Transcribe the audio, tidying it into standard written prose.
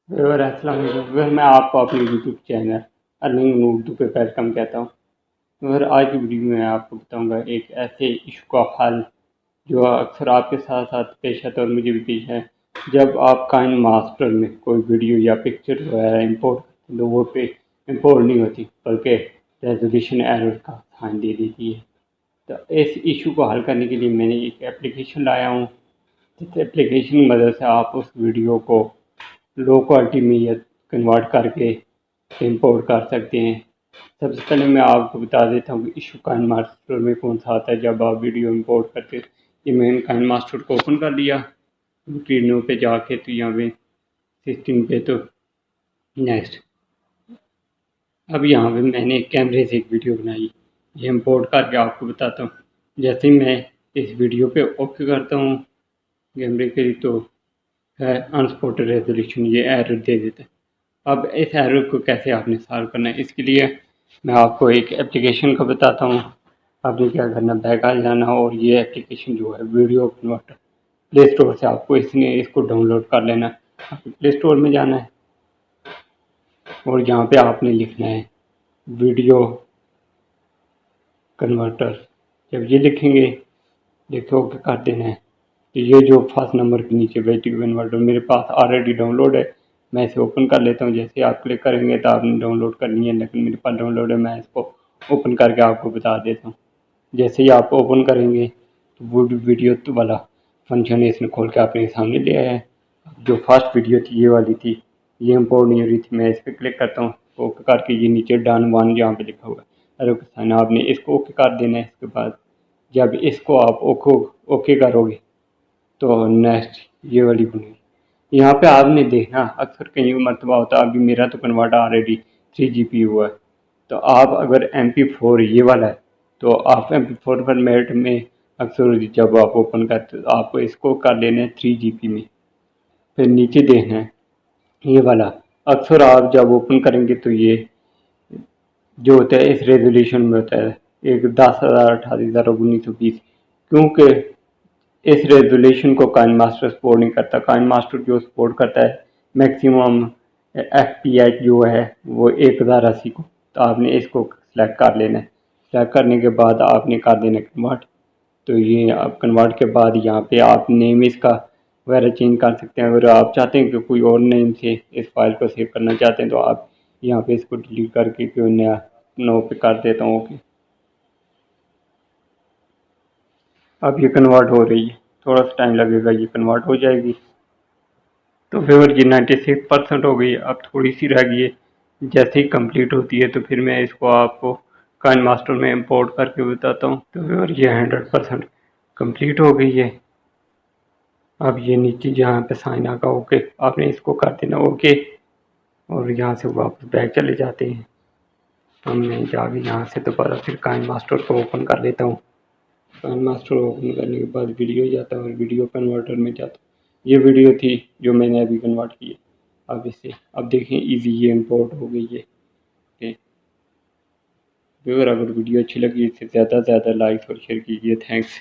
Viewer अस्सलाम वालेकुम। Viewer मैं आपको अपने यूट्यूब चैनल अर्निंग उर्दू पे वेलकम कहता हूँ। व्यूअर आज की वीडियो में आपको बताऊंगा एक ऐसे इशू का हल जो अक्सर आपके साथ साथ पेश आता है और मुझे भी पेश है। जब आप काइन मास्टर में कोई वीडियो या पिक्चर वगैरह इंपोर्ट करते हैं तो वो पे इंपोर्ट नहीं होती बल्कि रेजोल्यूशन एरर का साइन दे देती है। तो इस इशू को हल करने के लिए मैंने एक एप्लीकेशन लाया हूँ, जिस एप्लीकेशन की मदद से आप उस वीडियो को लो क्वालिटी में या कन्वर्ट करके इंपोर्ट कर सकते हैं। सबसे पहले मैं आपको बता देता हूँ कि इशू काइन मास्टर में कौन सा आता है जब आप वीडियो इंपोर्ट करते हैं। ये मैंने काइन मास्टर को ओपन कर लिया, वीडियो पे जाके तो यहाँ पे सिस्टम पे तो नेक्स्ट। अब यहाँ पे मैंने कैमरे से एक वीडियो बनाई, ये इंपोर्ट करके आपको बताता हूँ। जैसे ही मैं इस वीडियो पे ओके करता हूँ कैमरे के, तो है अनस्पॉटेड रेजोल्यूशन, ये एरर दे देता है। अब इस एरर को कैसे आपने सॉल्व करना है, इसके लिए मैं आपको एक एप्लीकेशन का बताता हूँ। आपने क्या करना, बैक आ जाना और ये एप्लीकेशन जो है वीडियो कन्वर्टर, प्ले स्टोर से आपको इसको डाउनलोड कर लेना है। आपको प्ले स्टोर में जाना है और यहाँ पे आपने लिखना है वीडियो कन्वर्टर। जब ये लिखेंगे देखो ओके कर देना है। तो ये जो फर्स्ट नंबर के नीचे वीडियो कन्वर्टर मेरे पास ऑलरेडी डाउनलोड है, मैं इसे ओपन कर लेता हूँ। जैसे आप क्लिक करेंगे तो आपने डाउनलोड करनी है, लेकिन मेरे पास डाउनलोड है, मैं इसको ओपन करके आपको बता देता हूँ। जैसे ही आप ओपन करेंगे तो वो वीडियो वाला फंक्शन इसने खोल के अपने सामने ले आया है। जो फर्स्ट वीडियो थी ये वाली थी, ये इम्पोर्ट नहीं हो रही थी, मैं इस पर क्लिक करता हूँ। ओके करके ये नीचे डन वन यहाँ पे लिखा हुआ है, अरे साइन, आपने इसको ओके कर देना है। इसके बाद जब इसको आप ओके करोगे तो नेक्स्ट ये वाली बनेगी। यहाँ पे आपने देखना अक्सर कई मरतबा होता है, अभी मेरा तो कन्वर्ट ऑलरेडी 3 GB हुआ है, तो आप अगर MP4 ये वाला है तो आप MP4 फॉर्मेट में अक्सर जब आप ओपन करते हो तो आपको इसको कर लेना है 3 GB में। फिर नीचे देखना है ये वाला, अक्सर आप जब ओपन करेंगे तो ये जो होता है इस रेजोल्यूशन में होता है एक 10,000, 28,000, 1920, क्योंकि इस रेजोल्यूशन को काइन मास्टर सपोर्ट नहीं करता। काइन मास्टर जो सपोर्ट करता है मैक्सिमम FPS जो है वो 1080 को। तो आपने इसको सेलेक्ट कर लेना है। सेलेक्ट करने के बाद आपने कर देना कन्वर्ट। तो ये आप कन्वर्ट के बाद यहाँ पे आप नेम इसका वगैरह चेंज कर सकते हैं। अगर आप चाहते हैं कि कोई और नेम से इस फाइल को सेव करना चाहते हैं तो आप यहाँ पे इसको डिलीट करके कोई नया नो पे कर देता हूँ। ओके, अब ये कन्वर्ट हो रही है, थोड़ा सा टाइम लगेगा, ये कन्वर्ट हो जाएगी। तो फिर ये 96% हो गई, अब थोड़ी सी रह गई है। जैसे ही कंप्लीट होती है तो फिर मैं इसको आपको काइन मास्टर में इंपोर्ट करके बताता हूँ। तो फिर ये 100% कंप्लीट हो गई है। अब ये नीचे जहाँ पे साइन आगा ओके, आपने इसको कर देना ओके और यहाँ से वापस बैक चले जाते हैं। तो मैं जाके यहाँ से दोबारा फिर काइन मास्टर को ओपन कर लेता हूँ। काइन मास्टर ओपन करने के बाद वीडियो जाता है और वीडियो कन्वर्टर में जाता है। ये वीडियो थी जो मैंने अभी कन्वर्ट की है। अब इसे अब देखें इजी ये इंपोर्ट हो गई है। अगर वीडियो अच्छी लगी इसे ज़्यादा से ज़्यादा लाइक और शेयर कीजिए। थैंक्स।